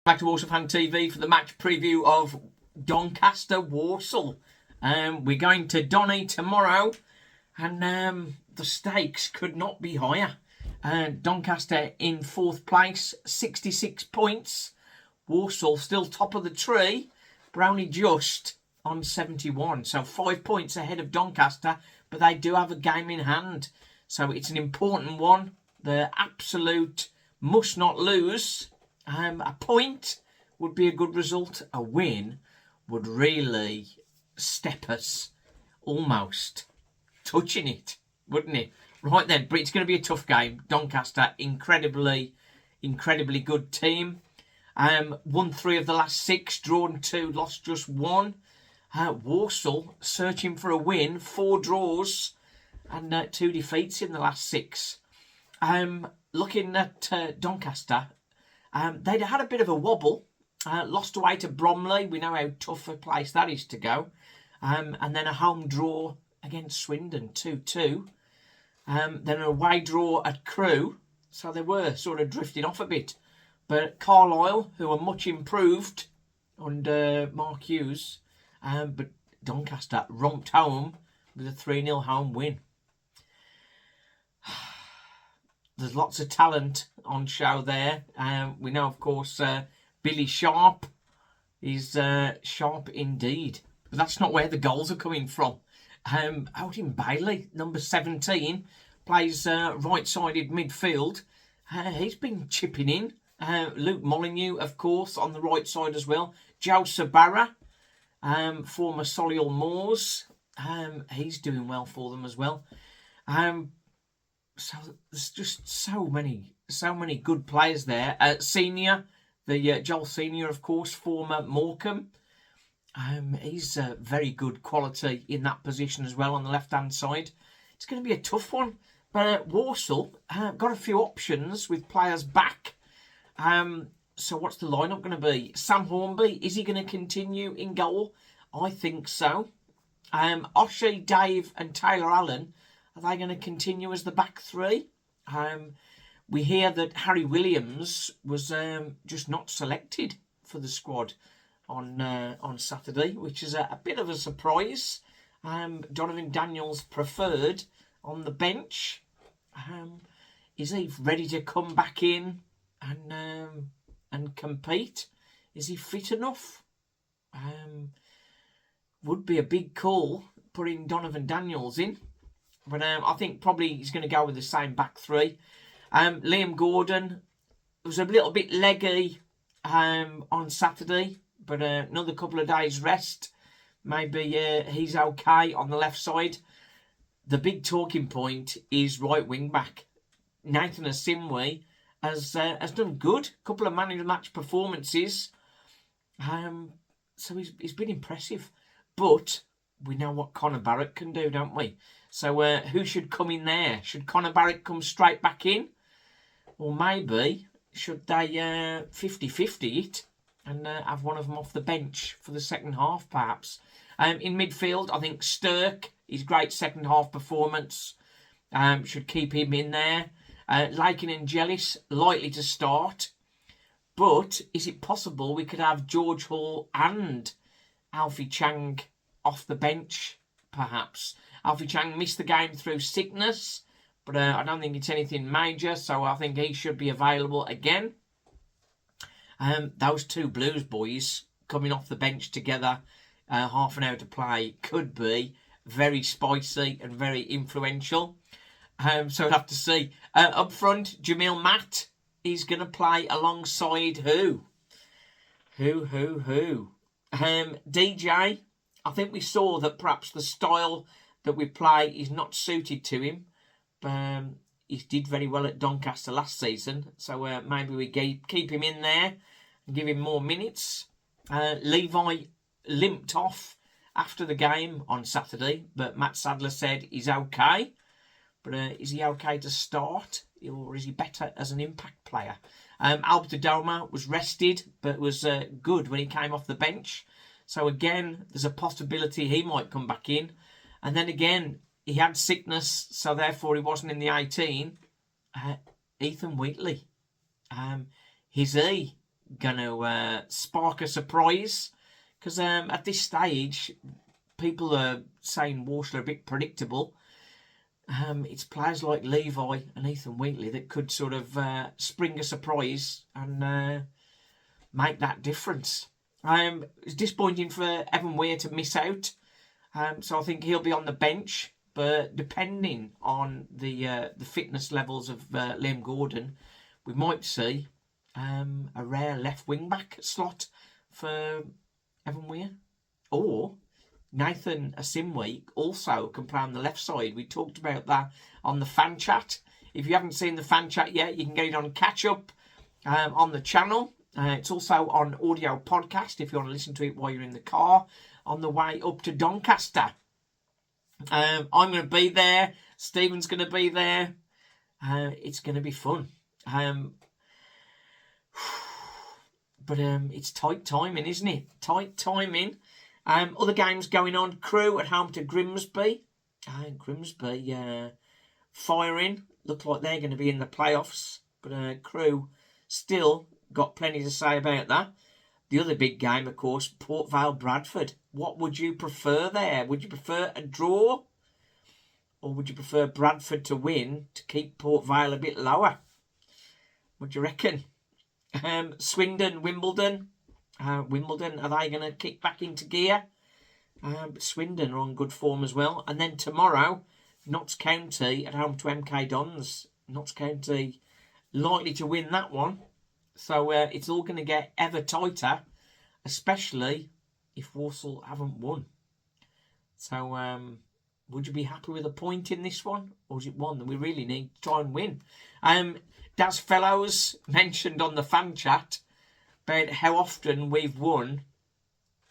Back to Walsall Fan TV for the match preview of Doncaster Walsall. We're going to Donny tomorrow, and the stakes could not be higher. Doncaster in 4th place, 66 points. Walsall still top of the tree, but only just on 71. So 5 points ahead of Doncaster, but they do have a game in hand. So it's an important one. The absolute must not lose. A point would be a good result. A win would really step us almost touching it, wouldn't it? Right then, but it's going to be a tough game. Doncaster, incredibly good team. Won 3 of the last 6, drawn 2, lost just 1. Walsall searching for a win, 4 draws and 2 defeats in the last 6. Looking at Doncaster, they'd had a bit of a wobble. Lost away to Bromley. We know how tough a place that is to go. And then a home draw against Swindon, 2-2. Then an away draw at Crewe. So they were sort of drifting off a bit. But Carlisle, who are much improved under Mark Hughes, but Doncaster romped home with a 3-0 home win. There's lots of talent on show there. We know, of course, Billy Sharp is sharp indeed. But that's not where the goals are coming from. Out in Bailey, number 17, plays right-sided midfield. He's been chipping in. Luke Molyneux, of course, on the right side as well. Joe Sabara, former Solihull Moors. He's doing well for them as well. So there's just so many good players there. Senior, the Joel Senior, of course, former Morecambe. He's very good quality in that position as well on the left-hand side. It's going to be a tough one. But Walsall got a few options with players back. So what's the lineup going to be? Sam Hornby, is he going to continue in goal? I think so. Oshy, Dave and Taylor Allen, are they going to continue as the back 3? We hear that Harry Williams was just not selected for the squad on Saturday, which is a bit of a surprise. Donovan Daniels preferred on the bench. Is he ready to come back in and compete? Is he fit enough? Would be a big call putting Donovan Daniels in. But I think probably he's going to go with the same back 3. Liam Gordon was a little bit leggy on Saturday, but another couple of days rest. Maybe he's okay on the left side. The big talking point is right wing back. Nathan Asimwe has done good. A couple of man of the match performances. So he's been impressive. But we know what Connor Barrett can do, don't we? So who should come in there? Should Connor Barrett come straight back in? Or maybe should they 50-50 it and have one of them off the bench for the second half, perhaps? In midfield, I think Stirk, his great second half performance, should keep him in there. Lakin and Jellis, likely to start. But is it possible we could have George Hall and Alfie Chang off the bench, perhaps? Alfie Chang missed the game through sickness, but I don't think it's anything major, so I think he should be available again. Those 2 Blues boys coming off the bench together, half an hour to play, could be very spicy and very influential. So we'll have to see. Up front, Jamil Matt is going to play alongside who? Who? DJ, I think we saw that perhaps the style that we play is not suited to him. He did very well at Doncaster last season, so maybe we keep him in there and give him more minutes. Levi limped off after the game on Saturday, but Matt Sadler said he's okay. But is he okay to start, or is he better as an impact player? Albert Adoma was rested, but was good when he came off the bench. So again, there's a possibility he might come back in. And then again, he had sickness, so therefore he wasn't in the 18. Ethan Wheatley. Is he going to spark a surprise. Because at this stage, people are saying Walsall are a bit predictable. It's players like Levi and Ethan Wheatley that could sort of spring a surprise and make that difference. It's disappointing for Evan Weir to miss out. So I think he'll be on the bench. But depending on the fitness levels of Liam Gordon, we might see a rare left wing back slot for Evan Weir. Or Nathan Asimwe also can play on the left side. We talked about that on the fan chat. If you haven't seen the fan chat yet, you can get it on catch up on the channel. It's also on audio podcast if you want to listen to it while you're in the car on the way up to Doncaster. I'm going to be there. Stephen's going to be there. It's going to be fun. But it's tight timing, isn't it? Tight timing. Other games going on. Crewe at home to Grimsby. Grimsby firing. Look like they're going to be in the playoffs. But Crewe still got plenty to say about that. The other big game, of course, Port Vale Bradford. What would you prefer there? Would you prefer a draw? Or would you prefer Bradford to win to keep Port Vale a bit lower? What do you reckon? Swindon, Wimbledon. Wimbledon, are they going to kick back into gear? Swindon are on good form as well. And then tomorrow, Notts County at home to MK Dons. Notts County likely to win that one. So it's all going to get ever tighter, especially if Walsall haven't won. So would you be happy with a point in this one? Or is it one that we really need to try and win? Daz Fellows mentioned on the fan chat about how often we've won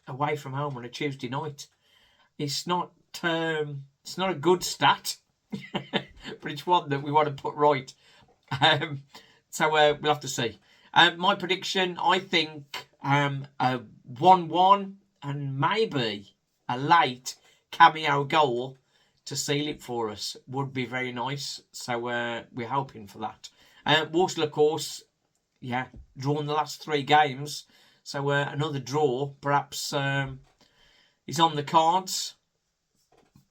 away from home on a Tuesday night. It's not a good stat, but it's one that we want to put right. So we'll have to see. My prediction, I think a 1-1 and maybe a late cameo goal to seal it for us would be very nice. So we're hoping for that. Walsall, of course, drawn the last 3 games. So another draw perhaps is on the cards.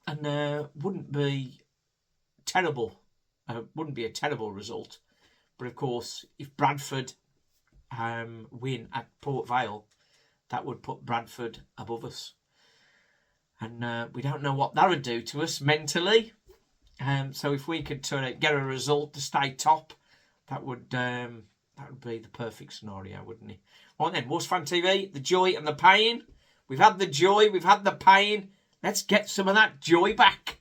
And wouldn't be terrible. Wouldn't be a terrible result. But of course, if Bradford win at Port Vale, that would put Bradford above us. And we don't know what that would do to us mentally. So if we could get a result to stay top, that would be the perfect scenario, wouldn't it? Right then, Wolves Fan TV, the joy and the pain. We've had the joy, we've had the pain. Let's get some of that joy back.